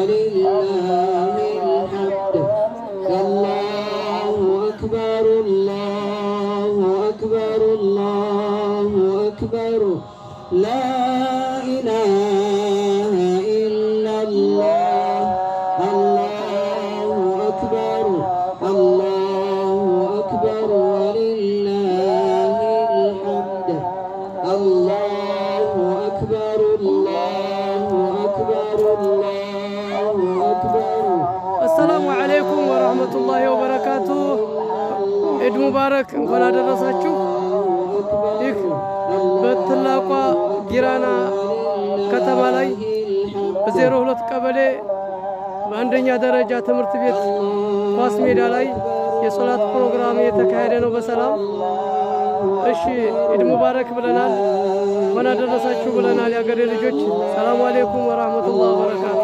ولله الحمد الله أكبر الله أكبر الله أكبر لا إله إلا الله الله أكبر الله أكبر ولله الحمد الله أكبر الله أكبر الله أكبر. السلام عليكم ورحمة الله وبركاته. عيد مبارك እንኳን አደረሳችሁ። ይህ በትላቋ ጊራና ከተማ ላይ በ02 ቀበሌ በአንደኛ ደረጃ ትምህርት ቤት ኳስ ሜዳ ላይ የሶላት ፕሮግራም የተካሄደ ነው በሰላም። እሺ ኢድ ሙባረክ ብለናል፣ እንኳን አደረሳችሁ ብለናል። ያገሬ ልጆች ሰላም አለይኩም ወራህመቱላሂ ወበረካቱ።